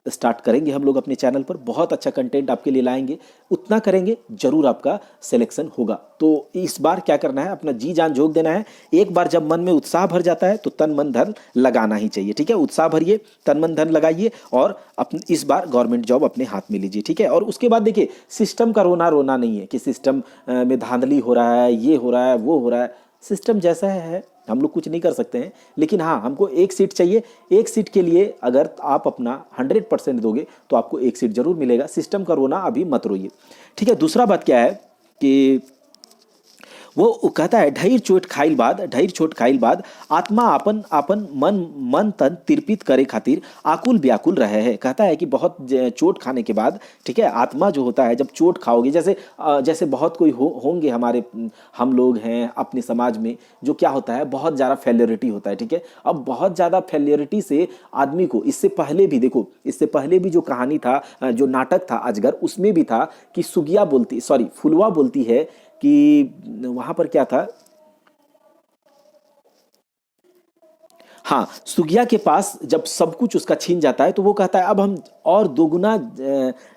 स्टार्ट करेंगे हम लोग अपने चैनल पर, बहुत अच्छा कंटेंट आपके लिए लाएंगे। उतना करेंगे जरूर आपका सिलेक्शन होगा। तो इस बार क्या करना है, अपना जी जान झोंक देना है। एक बार जब मन में उत्साह भर जाता है तो तन मन धन लगाना ही चाहिए, ठीक है। उत्साह भरिए, तन मन धन लगाइए और इस बार गवर्नमेंट जॉब अपने हाथ में लीजिए, ठीक है। और उसके बाद देखिए सिस्टम का रोना नहीं है कि सिस्टम में धांधली हो रहा है, ये हो रहा है, वो हो रहा है। सिस्टम जैसा है हम लोग कुछ नहीं कर सकते हैं, लेकिन हाँ हमको एक सीट चाहिए। एक सीट के लिए अगर आप अपना 100% दोगे तो आपको एक सीट जरूर मिलेगा। सिस्टम का रोना अभी मत रोइए, ठीक है। दूसरा बात क्या है कि वो कहता है ढेर चोट खाइल बाद आत्मा आपन आपन मन तन तिरपित करे खातिर आकुल व्याकुल रहे हैं। कहता है कि बहुत चोट खाने के बाद, ठीक है, आत्मा जो होता है जब चोट खाओगे, जैसे बहुत कोई होंगे हमारे, हम लोग हैं अपने समाज में, जो क्या होता है बहुत ज़्यादा फेलियरिटी होता है, ठीक है। अब बहुत ज़्यादा फेलियरिटी से आदमी को, इससे पहले भी देखो, इससे पहले भी जो कहानी था, जो नाटक था अजगर, उसमें भी था कि फुलवा बोलती है कि वहां पर क्या था, हाँ, सुगिया के पास जब सब कुछ उसका छीन जाता है तो वो कहता है अब हम और दोगुना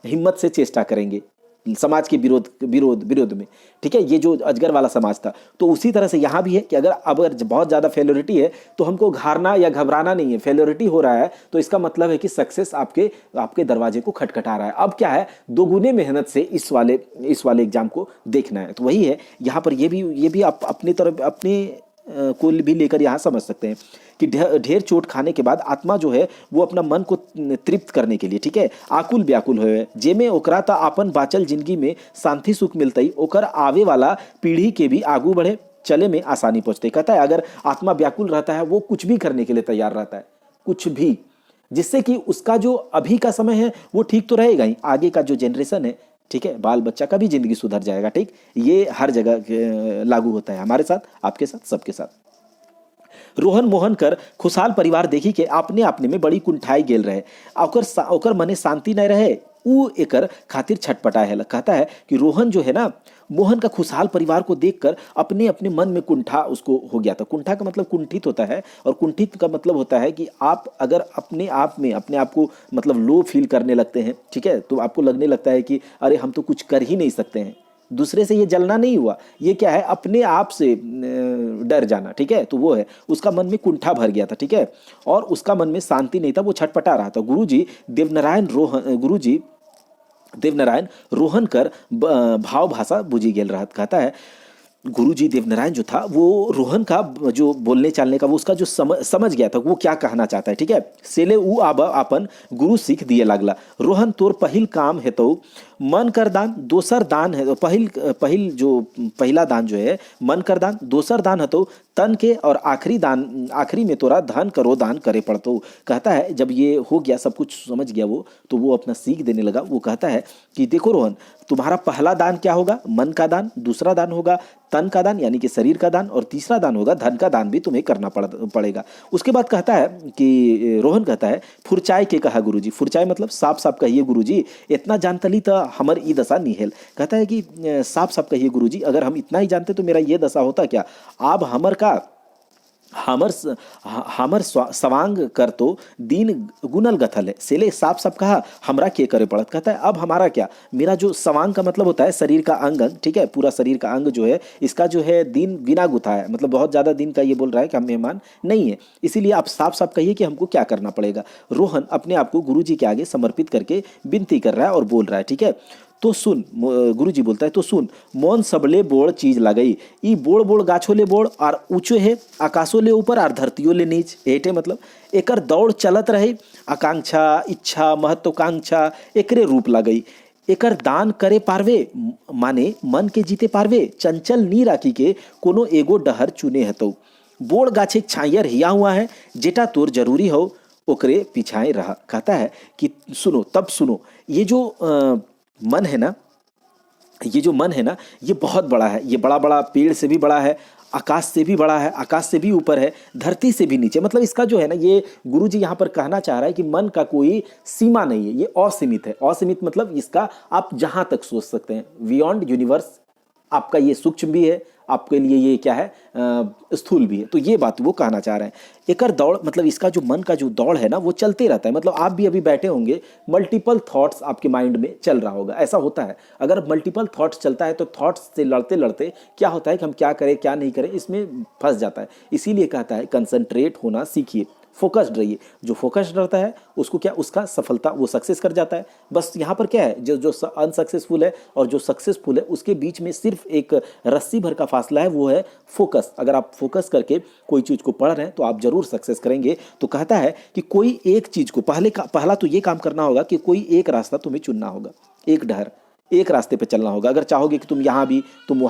हिम्मत से चेष्टा करेंगे समाज के विरोध में, ठीक है। ये जो अजगर वाला समाज था, तो उसी तरह से यहाँ भी है कि अगर बहुत ज़्यादा फेलोरिटी है तो हमको हारना या घबराना नहीं है। फेलोरिटी हो रहा है तो इसका मतलब है कि सक्सेस आपके दरवाजे को खटखटा रहा है। अब क्या है, दोगुने मेहनत से इस वाले एग्जाम को देखना है। तो वही है यहाँ पर, ये भी आप अपनी तरफ अपने को भी लेकर यहाँ समझ सकते हैं कि ढेर चोट खाने के बाद आत्मा जो है वो अपना मन को तृप्त करने के लिए, ठीक है, आकुल व्याकुल होए, जेमे ओकरा ता अपन बाचल जिंदगी में शांति सुख मिलतई, ओकर आवे वाला पीढ़ी के भी आगू बढ़े चले में आसानी पहुंचते। कहता है अगर आत्मा व्याकुल रहता है वो कुछ भी करने के लिए तैयार रहता है, कुछ भी, जिससे कि उसका जो अभी का समय है वो ठीक तो रहेगा ही, आगे का जो जनरेशन है, ठीक है, बाल बच्चा का भी जिंदगी सुधर जाएगा, ठीक। ये हर जगह लागू होता है, हमारे साथ, आपके साथ, सबके साथ। रोहन मोहन कर खुशहाल परिवार देखी के अपने में बड़ी कुंठाई गेल रहे, ओकर मने शांति नहीं रहे, ऊ एकर खातिर छटपटाए है। कहता है कि रोहन जो है ना, मोहन का खुशहाल परिवार को देखकर अपने अपने मन में कुंठा उसको हो गया था। कुंठा का मतलब कुंठित होता है, और कुंठित का मतलब होता है कि आप अगर अपने आप को मतलब लो फील करने लगते हैं, ठीक है, तो आपको लगने लगता है कि अरे हम तो कुछ कर ही नहीं सकते हैं। दूसरे से ये जलना नहीं हुआ, ये क्या है, अपने आप से डर जाना, ठीक है। तो वो है, उसका मन में कुंठा भर गया था, ठीक है, और उसका मन में शांति नहीं था, वो छटपटा रहा था। गुरुजी देवनारायण रोहन कर भाव भाषा बुझी गेल रहा। कहता है गुरुजी देवनारायण जो था वो रोहन का जो बोलने चालने का, वो उसका जो समझ गया था वो क्या कहना चाहता है, ठीक है। सेले ऊ आब अपन गुरु सीख दिए लागला, रोहन तोर पहिल काम है तो मन कर दान, दोसर दान है, पहला दान जो है मन कर दान, दोसर दान है तो तन के, और आखिरी में तोरा धन करो दान करे पड़तो। कहता है जब ये हो गया, सब कुछ समझ गया वो, तो वो अपना सीख देने लगा। वो कहता है कि देखो रोहन, तुम्हारा पहला दान क्या होगा, मन का दान, दूसरा दान होगा तन का दान यानी कि शरीर का दान, और तीसरा दान होगा धन का दान भी तुम्हें करना पड़ेगा। उसके बाद कहता है कि रोहन कहता है फुरचाई के कहा गुरुजी, फुरचाई मतलब साफ साफ कहिए गुरुजी, इतना जानतली तो हमर ई दशा निहेल। कहता है कि साफ साफ कहिए गुरुजी, अगर हम इतना ही जानते तो मेरा ये दशा होता क्या। आप हमर सवांग कर तो दीन गुनल गथल है। सेले साफ साफ कहा हमरा के करे पड़त। कहता है अब हमारा क्या, मेरा जो सवांग का मतलब होता है शरीर का अंग, ठीक है, पूरा शरीर का अंग जो है, इसका जो है दिन बिना गुथा है, मतलब बहुत ज़्यादा दिन का ये बोल रहा है कि हम मेहमान नहीं है। इसीलिए आप साफ साफ कहिए कि हमको क्या करना पड़ेगा। रोहन अपने आप को गुरुजी के आगे समर्पित करके विनती कर रहा है और बोल रहा है, ठीक है। तो सुन, गुरुजी बोलता है तो सुन, मौन सबले बोड़ चीज लगई, ई बोड़ बोड़ गाछो ले बोड़, और ऊंचे है आकाशों ले ऊपर और धरतियों ले नीच, एटे मतलब एकर दौड़ चलत रहे, आकांक्षा इच्छा महत्वाकांक्षा एकरे रूप लगई, एकर दान करे पारवे, माने मन के जीते पारवे, चंचल नी राखी के कोनो एगो डहर चुने हतो, बोड़ गाछे छाइयर हिया हुआ है, जेटा तोर जरूरी हो ओकरे पिछाए रहा। कहता है कि सुनो, तब सुनो, ये जो मन है ना, ये बहुत बड़ा है, ये बड़ा बड़ा पेड़ से भी बड़ा है, आकाश से भी बड़ा है, आकाश से भी ऊपर है, धरती से भी नीचे। मतलब इसका जो है ना, ये गुरुजी यहाँ पर कहना चाह रहा है कि मन का कोई सीमा नहीं है, ये असीमित है। असीमित मतलब इसका आप जहां तक सोच सकते हैं, बियॉन्ड यूनिवर्स आपका ये सूक्ष्म भी है, आपके लिए ये क्या है, स्थूल भी है। तो ये बात वो कहना चाह रहे हैं। एकर दौड़ मतलब इसका जो मन का जो दौड़ है ना, वो चलते रहता है। मतलब आप भी अभी बैठे होंगे, मल्टीपल थॉट्स आपके माइंड में चल रहा होगा, ऐसा होता है। अगर मल्टीपल थॉट्स चलता है तो थॉट्स से लड़ते लड़ते क्या होता है कि हम क्या करें क्या नहीं करें, इसमें फंस जाता है। इसीलिए कहता है कंसंट्रेट होना सीखिए, फोकस्ड रहिए। जो फोकस्ड रहता है उसको क्या, उसका सफलता, वो सक्सेस कर जाता है। बस यहाँ पर क्या है, जो जो अनसक्सेसफुल है और जो सक्सेसफुल है उसके बीच में सिर्फ एक रस्सी भर का फासला है, वो है फोकस। अगर आप फोकस करके कोई चीज़ को पढ़ रहे हैं तो आप जरूर सक्सेस करेंगे। तो कहता है कि कोई एक चीज़ को पहला तो ये काम करना होगा कि कोई एक रास्ता तुम्हें चुनना होगा, एक डहर, एक रास्ते पे चलना होगा। अगर चाहोगे कि तुम यहाँ भी, तुम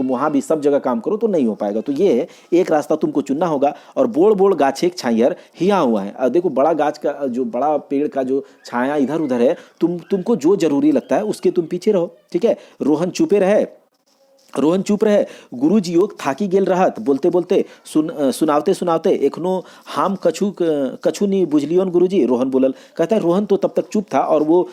वहाँ भी सब जगह काम करो तो नहीं हो पाएगा। तो ये है, एक रास्ता तुमको चुनना होगा। और बोड़ बोड़ गाछेक छाइयर हिया हुआ है। अब देखो, बड़ा गाछ का जो, बड़ा पेड़ का जो छाया इधर उधर है, तुमको जो जरूरी लगता है उसके तुम पीछे रहो, ठीक है। रोहन चुप रहे। गुरुजी योग थाकी गेल रहत, बोलते बोलते सुनावते सुनावते एखनो हम कछु नहीं बुझलियोन गुरुजी, रोहन बोलल। कहता है रोहन तो तब तक चुप था और वो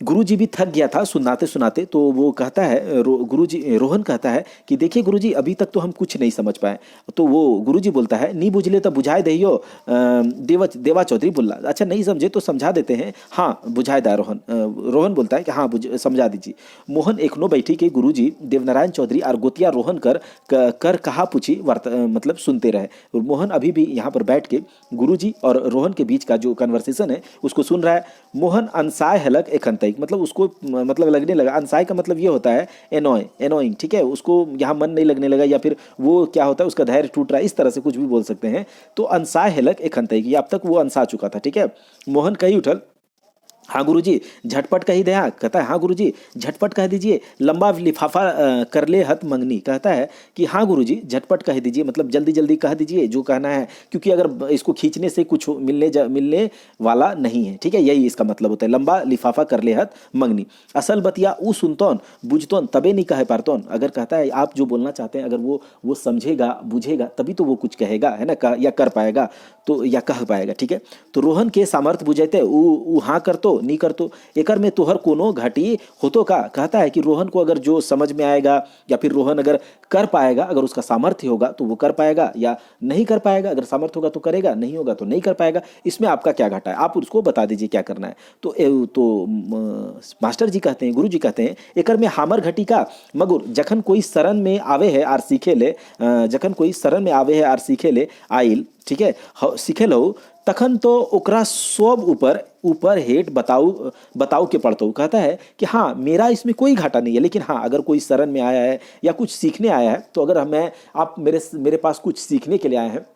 गुरुजी भी थक गया था सुनाते सुनाते। तो वो कहता है, रोहन कहता है कि देखिए गुरुजी, अभी तक तो हम कुछ नहीं समझ पाए। तो वो गुरुजी बोलता है, नहीं बुझले तो बुझाए दहियो। देवा चौधरी बोला, अच्छा नहीं समझे तो समझा देते हैं। हाँ बुझाए दा रोहन बोलता है कि हाँ समझा दीजिए। मोहन एकनो बैठी के गुरुजी देवनारायण चौधरी और गोतिया रोहन कर कहा पूछी मतलब सुनते रहे। मोहन अभी भी यहाँ पर बैठ के गुरुजी और रोहन के बीच का जो कन्वर्सेशन है उसको सुन रहा है। मोहन अनसाय हलक एक मतलब उसको मतलब लगने लगा। अनसाय का मतलब ये होता है एनोइंग, ठीक है। उसको यहाँ मन नहीं लगने लगा, या फिर वो क्या होता है, उसका धैर्य टूट रहा है, इस तरह से कुछ भी बोल सकते हैं। तो अनसाय हेलक एक हंतई, अब तक वो अनसा चुका था, ठीक है। मोहन कही उठल, हाँ गुरुजी झटपट कही दे। कहता है हाँ गुरुजी झटपट कह दीजिए, लंबा लिफाफा कर ले हत मंगनी। कहता है कि हाँ गुरुजी झटपट कह दीजिए, मतलब जल्दी जल्दी कह दीजिए जो कहना है, क्योंकि अगर इसको खींचने से कुछ मिलने वाला नहीं है, ठीक है। यही इसका मतलब होता है, लंबा लिफाफा कर ले हत मंगनी। असल बतिया ऊ सुनतौन बुझतौन तबे नहीं कहे पारतौन। अगर कहता है आप जो बोलना चाहते हैं, अगर वो समझेगा बुझेगा तभी तो वो कुछ कहेगा, है ना, या कर पाएगा, तो या कह पाएगा, ठीक है। तो रोहन के सामर्थ्य बुझेते ऊ हाँ कर तो नहीं कर तो एकर में तोहर कोनो घाटी होतो का। कहता है कि रोहन को अगर जो समझ में आएगा, या फिर रोहन अगर कर पाएगा, अगर उसका सामर्थ्य होगा तो वो कर पाएगा, या नहीं कर पाएगा, अगर सामर्थ्य होगा तो करेगा, नहीं होगा तो नहीं कर पाएगा। इसमें आपका क्या घाटा है, आप उसको बता दीजिए क्या करना है। तो मास्टर जी कहते हैं, गुरु जी कहते हैं, एकर में हामर घटी का मगुर जखन कोई शरण में आवे है आर सीखे ले, जखन कोई शरण में आवे है आर सीखे ले आइल, ठीक है, सीखे लो तखन तो ओकरा सब ऊपर हेट बताऊ के पढ़ता हूँ। कहता है कि हाँ मेरा इसमें कोई घाटा नहीं है, लेकिन हाँ अगर कोई शरण में आया है या कुछ सीखने आया है, तो अगर आप मेरे पास कुछ सीखने के लिए आए हैं,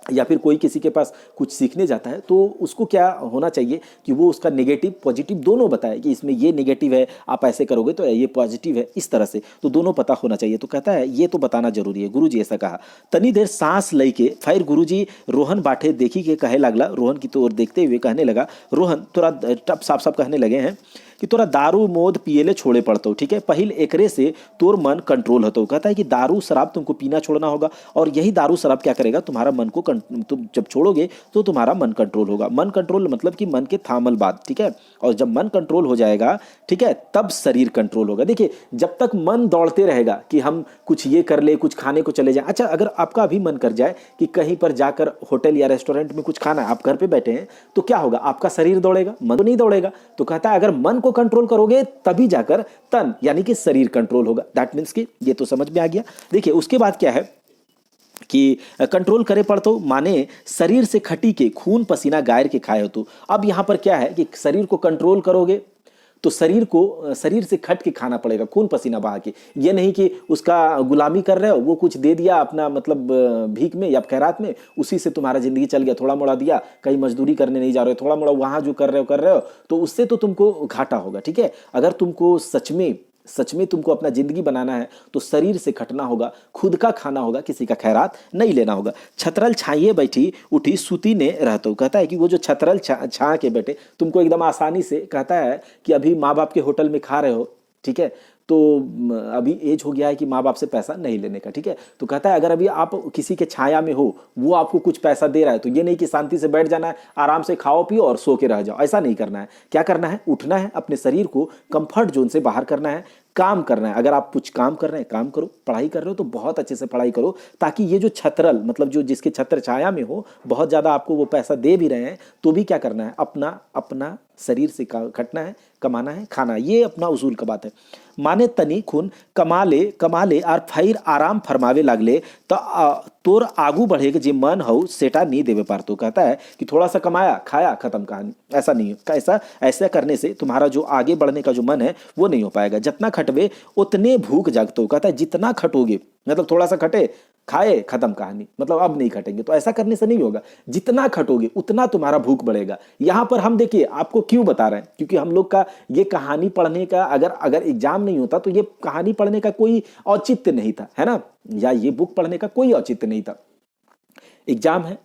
या फिर कोई किसी के पास कुछ सीखने जाता है, तो उसको क्या होना चाहिए कि वो उसका नेगेटिव पॉजिटिव दोनों बताए, कि इसमें ये नेगेटिव है, आप ऐसे करोगे तो ये पॉजिटिव है, इस तरह से तो दोनों पता होना चाहिए। तो कहता है ये तो बताना जरूरी है। गुरुजी ऐसा कहा। तनी देर सांस लई के फिर गुरुजी रोहन बाटे देखी के कहे लगला, रोहन की तो ओर देखते हुए कहने लगा, रोहन तोरा टप साफ कहने लगे हैं कि तोरा दारू मोद पिएले छोड़े पड़तो, ठीक है, पहिल एकरे से तोर मन कंट्रोल होतो। कहता है कि दारू शराब तुमको पीना छोड़ना होगा, और यही दारू शराब क्या करेगा, तुम्हारा मन को तुम जब छोड़ोगे तो तुम्हारा मन कंट्रोल होगा। मन कंट्रोल मतलब कि मन के थामल बात, ठीक है। और जब मन कंट्रोल हो जाएगा, ठीक है, तब शरीर कंट्रोल होगा। देखिए जब तक मन दौड़ते रहेगा कि हम कुछ ये कर ले, कुछ खाने को चले जाए। अच्छा अगर आपका अभी मन कर जाए कि कहीं पर जाकर होटल या रेस्टोरेंट में कुछ खाना है, आप घर पे बैठे हैं, तो क्या होगा, आपका शरीर दौड़ेगा, मन तो नहीं दौड़ेगा। तो कहता है अगर मन को कंट्रोल करोगे तभी जाकर तन यानी कि शरीर कंट्रोल होगा। दैट मीन्स कि ये तो समझ में आ गया। देखिए उसके बाद क्या है कि कंट्रोल करे पड़तो, माने शरीर से खटी के खून पसीना गायर के खाए हो। तो अब यहां पर क्या है कि शरीर को कंट्रोल करोगे तो शरीर से खट के खाना पड़ेगा, खून पसीना बहा के। ये नहीं कि उसका गुलामी कर रहे हो, वो कुछ दे दिया अपना मतलब भीख में या खैरात में, उसी से तुम्हारा जिंदगी चल गया, थोड़ा मोड़ा दिया, कहीं मजदूरी करने नहीं जा रहे हो, थोड़ा मोड़ा वहां जो कर रहे हो तो उससे तो तुमको घाटा होगा, ठीक है। अगर तुमको सच में तुमको अपना जिंदगी बनाना है तो शरीर से खटना होगा, खुद का खाना होगा, किसी का खैरात नहीं लेना होगा। छतरल छाइए बैठी उठी सूती ने रहते हो। कहता है कि वो जो छतरल छा के बैठे, तुमको एकदम आसानी से, कहता है कि अभी माँ बाप के होटल में खा रहे हो, ठीक है, तो अभी एज हो गया है कि माँ बाप से पैसा नहीं लेने का, ठीक है। तो कहता है अगर अभी आप किसी के छाया में हो, वो आपको कुछ पैसा दे रहा है, तो ये नहीं कि शांति से बैठ जाना है, आराम से खाओ पियो और सो के रह जाओ, ऐसा नहीं करना है। क्या करना है, उठना है, अपने शरीर को कंफर्ट जोन से बाहर करना है, काम करना है। अगर आप कुछ काम कर रहे हैं काम करो, पढ़ाई कर रहे हो तो बहुत अच्छे से पढ़ाई करो, ताकि ये जो छतरल मतलब जो जिसके छत्र छाया में हो, बहुत ज़्यादा आपको वो पैसा दे भी रहे हैं, तो भी क्या करना है, अपना शरीर से खटना है, कमाना है, खाना। ये अपना उसूल का बात है। माने तनी खून कमा ले और फिर आराम फरमावे लागले तोर आगू बढ़ेगा जे मन हो सेटा नहीं देवे पार। तो कहता है कि थोड़ा सा कमाया खाया खत्म कहानी, ऐसा नहीं है। ऐसा करने से तुम्हारा जो आगे बढ़ने का जो मन है वो नहीं हो पाएगा। जितना खटवे उतने भूख जागतो। कहता है जितना खटोगे, मतलब थोड़ा सा खटे खाए खत्म कहानी, मतलब अब नहीं खटेंगे। तो ऐसा करने से नहीं होगा, जितना खटोगे उतना तुम्हारा भूख बढ़ेगा। यहां पर हम देखिए आपको क्यों बता रहे हैं, क्योंकि हम लोग का ये कहानी पढ़ने का अगर एग्जाम नहीं होता तो ये कहानी पढ़ने का कोई औचित्य नहीं था, है ना, या ये बुक पढ़ने का कोई औचित्य नहीं था। एग्जाम है,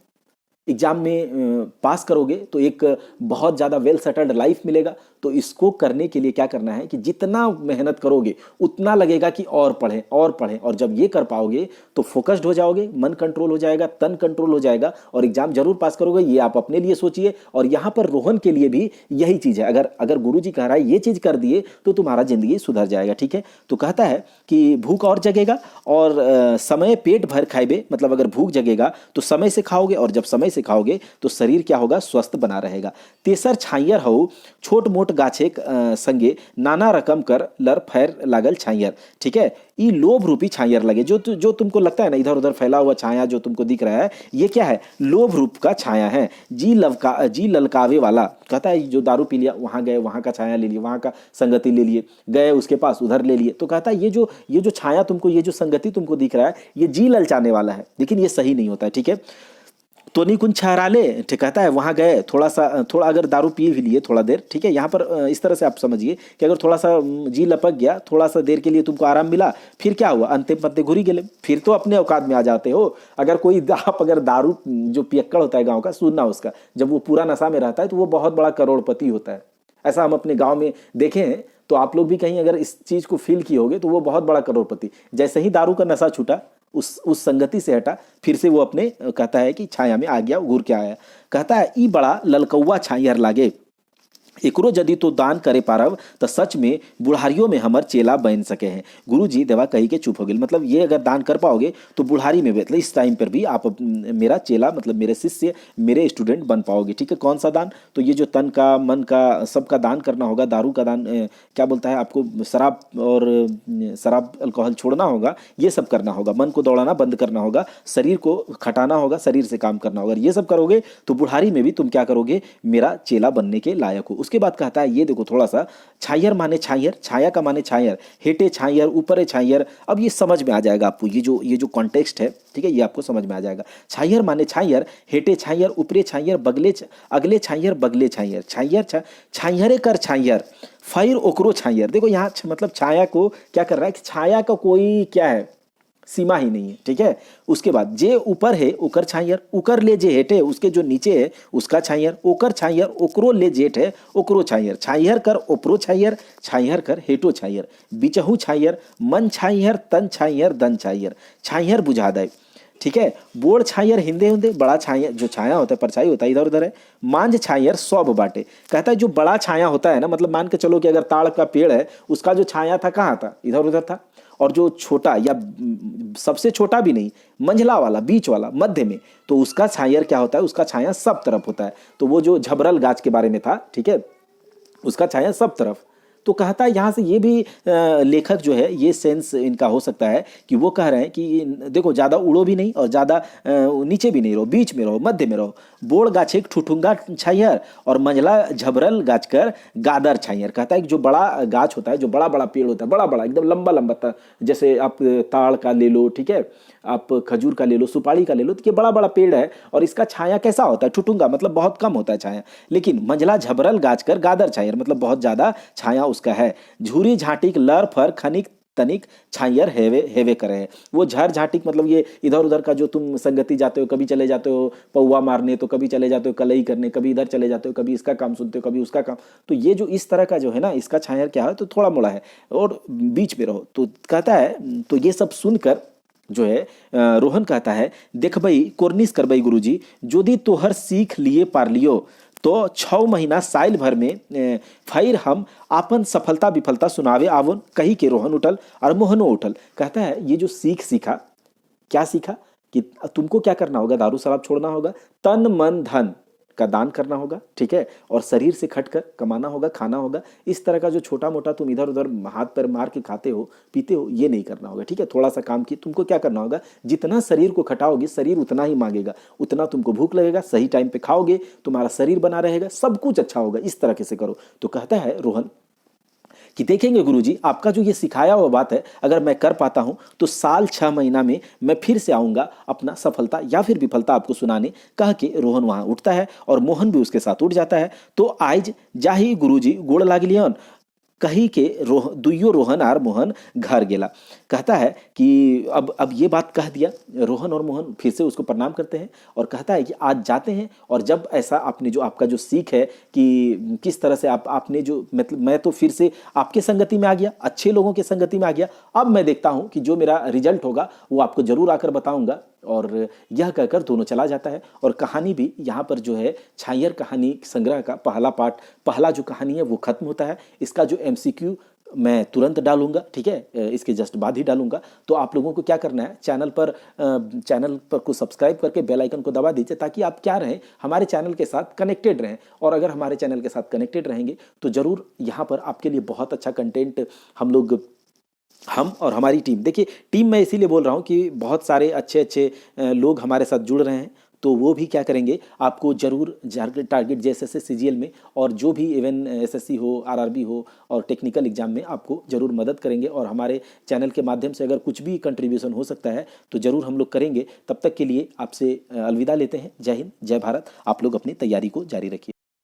एग्जाम में पास करोगे तो एक बहुत ज़्यादा वेल सेटल्ड लाइफ मिलेगा। तो इसको करने के लिए क्या करना है कि जितना मेहनत करोगे उतना लगेगा कि और पढ़ें और पढ़ें, और जब ये कर पाओगे तो फोकस्ड हो जाओगे, मन कंट्रोल हो जाएगा, तन कंट्रोल हो जाएगा और एग्जाम जरूर पास करोगे। ये आप अपने लिए सोचिए, और यहाँ पर रोहन के लिए भी यही चीज़ है। अगर गुरु जी कह रहा है ये चीज़ कर दिए तो तुम्हारा जिंदगी सुधर जाएगा। ठीक है, तो कहता है कि भूख और जगेगा और समय पेट भर खाइबे, मतलब अगर भूख जगेगा तो समय से खाओगे, और जब समय से खाओगे तो शरीर क्या होगा, स्वस्थ बना रहेगा। तेसर छाइयर हो छोट मोट गाछे संगे नाना रकम कर लर फैर लागल छाइयर। ठीक है, ये लोभ रूपी छाइयर लगे, जो तुमको लगता है ना इधर उधर फैला हुआ छाया जो तुमको दिख रहा है, ये क्या है, लोभ रूप का छाया है। जी ललकावे वाला। कहता है जो दारू पी लिया, वहां गए वहां का छाया ले लिए, वहां का संगति ले लिए, गए उसके पास उधर ले लिए। तो कहता है ये जो छाया तुमको, ये जो संगति तुमको दिख रहा है, ये जी ललचाने वाला है, लेकिन ये सही नहीं होता है। ठीक है, तो नहीं कुछ छहरा ले। ठीक, कहता है वहां गए थोड़ा अगर दारू पी भी लिए थोड़ा देर, ठीक है, यहाँ पर इस तरह से आप समझिए कि अगर थोड़ा सा जी लपक गया, थोड़ा सा देर के लिए तुमको आराम मिला, फिर क्या हुआ, अंतिम पत्ते घुरी गेले, फिर तो अपने औकात में आ जाते हो। अगर दारू जो पियक्कड़ होता है गाँव का, सुनना उसका, जब वो पूरा नशा में रहता है तो वो बहुत बड़ा करोड़पति होता है। ऐसा हम अपने गाँव में देखे हैं, तो आप लोग भी कहीं अगर इस चीज को फील किए होगे तो वो बहुत बड़ा करोड़पति। जैसे ही दारू का नशा छूटा, उस संगति से हटा, फिर से वो अपने कहता है कि छाया में आ गया, घूर के आया। कहता है ई बड़ा ललकौआ छाइयर लागे, एकरो यदि तो दान करे पारब तो सच में बुढ़ारियों में हमर चेला बन सके हैं। गुरु जी देवा कही के चुप हो गए, मतलब ये अगर दान कर पाओगे तो बुढ़ारी में, मतलब इस टाइम पर भी आप मेरा चेला, मतलब मेरे शिष्य, मेरे स्टूडेंट बन पाओगे। ठीक है, कौन सा दान, तो ये जो तन का मन का सबका दान करना होगा। दारू का दान, क्या बोलता है, आपको शराब अल्कोहल छोड़ना होगा, ये सब करना होगा, मन को दौड़ाना बंद करना होगा, शरीर को खटाना होगा, शरीर से काम करना होगा। ये सब करोगे तो बुढ़ारी में भी तुम क्या करोगे, मेरा चेला बनने के लायक हो। उसके बाद कहता है ये देखो थोड़ा सा, छाइयर माने छाइयर, छाया का माने छाइयर, हेटे छाइयर, ऊपरे छाइयर। अब ये समझ में आ जाएगा आपको, ये जो कॉन्टेक्स्ट है, ठीक है, ये आपको समझ में आ जाएगा। छाइयर माने छाइयर, हेटे छाइयर, ऊपरे छाइयर, अगले छाइयर, बगले छाइयर, छाइयरे कर छाइयर, फिर ओकरो छाइयर। देखो यहाँ मतलब छाया को क्या कर रहा है कि छाया का कोई क्या है, सीमा ही नहीं है। ठीक है, उसके बाद जे ऊपर है ओकर छाइयर, उकर ले जे हेठ है, उसके जो नीचे है उसका छाइयर, ओकर छाइयर, ओकरो ले जेठ है ओकरो छाइयर, छाइयर कर ओपरो छाइयर, छाइयर कर हेटो छाइयर, बिचहू छाइयर, मन छाइयर, तन छाइयर, दन छाइयर, छाइयर बुझा दे। ठीक है, बोड़ छाइयर हिंदे हुंदे, बड़ा छाया जो छाया होता है, परछाई होता है, इधर उधर है। मांझ छाइयर सब बाटे। कहता है जो बड़ा छाया होता है ना, मतलब मान के चलो कि अगर ताड़ का पेड़ है, उसका जो छाया था कहाँ था, इधर उधर था, और जो छोटा या सबसे छोटा भी नहीं, मंझला वाला, बीच वाला, मध्य में, तो उसका छायर क्या होता है, उसका छाया सब तरफ होता है। तो वो जो झबरल गाछ के बारे में था, ठीक है, उसका छाया सब तरफ। तो कहता है यहाँ से ये भी लेखक जो है, ये सेंस इनका हो सकता है कि वो कह रहे हैं कि देखो ज़्यादा उड़ो भी नहीं और ज़्यादा नीचे भी नहीं रहो, बीच में रहो, मध्य में रहो। बोड़ गाछे ठुठुंगा छाइयर और मंझला झबरल गाछ कर गादर छाइयर। कहता है कि जो बड़ा गाछ होता है, जो बड़ा बड़ा पेड़ होता है, बड़ा बड़ा एकदम लंबा लंबा, जैसे आप ताड़ का ले लो, ठीक है, आप खजूर का ले लो, सुपारी का ले लो, तो ये बड़ा बड़ा पेड़ है और इसका छाया कैसा होता है, ठुठुंगा, मतलब बहुत कम होता है छाया। लेकिन मंझला झबरल गाछ कर गादर छाइयर, मतलब बहुत ज्यादा छाया उसका है। झूरी झाटिक लर फर खनिक तनिक छाइयर हेवे हेवे करे है। वो झर झाटिक मतलब ये इधर उधर का जो तुम संगति जाते हो, कभी चले जाते हो पौवा मारने, तो कभी चले जाते हो कलई करने, कभी इधर चले जाते हो, कभी इसका काम सुनते हो, कभी उसका काम। तो ये जो इस तरह का जो है ना, इसका छाइयर क्या है, तो थोड़ा मोड़ा है और बीच में रहो। तो कहता है, तो ये सब सुनकर जो है रोहन कहता है, देख भाई कोर्निस कर भाई गुरुजी, यदि तोहर सीख लिए पार लियो तो 6 महीना साल भर में फिर हम आपन सफलता विफलता सुनावे आवोन, कही के रोहन उठल और मोहनो उठल। कहता है ये जो सीखा, क्या सीखा कि तुमको क्या करना होगा, दारू शराब छोड़ना होगा, तन मन धन। का दान करना होगा, ठीक है, और शरीर से खटकर कमाना होगा, खाना होगा। इस तरह का जो छोटा मोटा तुम इधर उधर हाथ पैर मार के खाते हो पीते हो, ये नहीं करना होगा, ठीक है। थोड़ा सा काम की तुमको क्या करना होगा, जितना शरीर को खटाओगे शरीर उतना ही मांगेगा, उतना तुमको भूख लगेगा, सही टाइम पे खाओगे, तुम्हारा शरीर बना रहेगा, सब कुछ अच्छा होगा। इस तरह से करो। तो कहता है रोहन कि देखेंगे गुरुजी, आपका जो ये सिखाया हुआ बात है अगर मैं कर पाता हूं तो साल 6 महीना में मैं फिर से आऊंगा अपना सफलता या फिर विफलता आपको सुनाने। कह के रोहन वहां उठता है और मोहन भी उसके साथ उठ जाता है। तो आज जाही गुरुजी गोड़ लागलियन कही के दुइयो रोहन आर मोहन घर गेला। कहता है कि अब ये बात कह दिया, रोहन और मोहन फिर से उसको प्रणाम करते हैं और कहता है कि आज जाते हैं। और जब ऐसा आपने जो आपका जो सीख है कि किस तरह से आपने जो मतलब मैं तो फिर से आपके संगति में आ गया, अच्छे लोगों के संगति में आ गया। अब मैं देखता हूं कि जो मेरा रिजल्ट होगा वो आपको जरूर आकर बताऊंगा। और यह कहकर दोनों चला जाता है। और कहानी भी यहाँ पर जो है छायर कहानी संग्रह का पहला पार्ट, पहला जो कहानी है वो खत्म होता है। इसका जो MCQ मैं तुरंत डालूंगा, ठीक है, इसके जस्ट बाद ही डालूंगा। तो आप लोगों को क्या करना है, चैनल पर को सब्सक्राइब करके बेल आइकन को दबा दीजिए ताकि आप क्या रहें, हमारे चैनल के साथ कनेक्टेड रहें। और अगर हमारे चैनल के साथ कनेक्टेड रहेंगे तो ज़रूर यहाँ पर आपके लिए बहुत अच्छा कंटेंट हम और हमारी टीम, देखिए टीम मैं इसीलिए बोल रहा हूँ कि बहुत सारे अच्छे अच्छे लोग हमारे साथ जुड़ रहे हैं। तो वो भी क्या करेंगे, आपको जरूर टारगेट JSS CGL में और जो भी इवन SSC हो, RRB हो और टेक्निकल एग्जाम में आपको जरूर मदद करेंगे। और हमारे चैनल के माध्यम से अगर कुछ भी कंट्रीब्यूशन हो सकता है तो ज़रूर हम लोग करेंगे। तब तक के लिए आपसे अलविदा लेते हैं। जय हिंद, जय भारत। आप लोग अपनी तैयारी को जारी रखिए।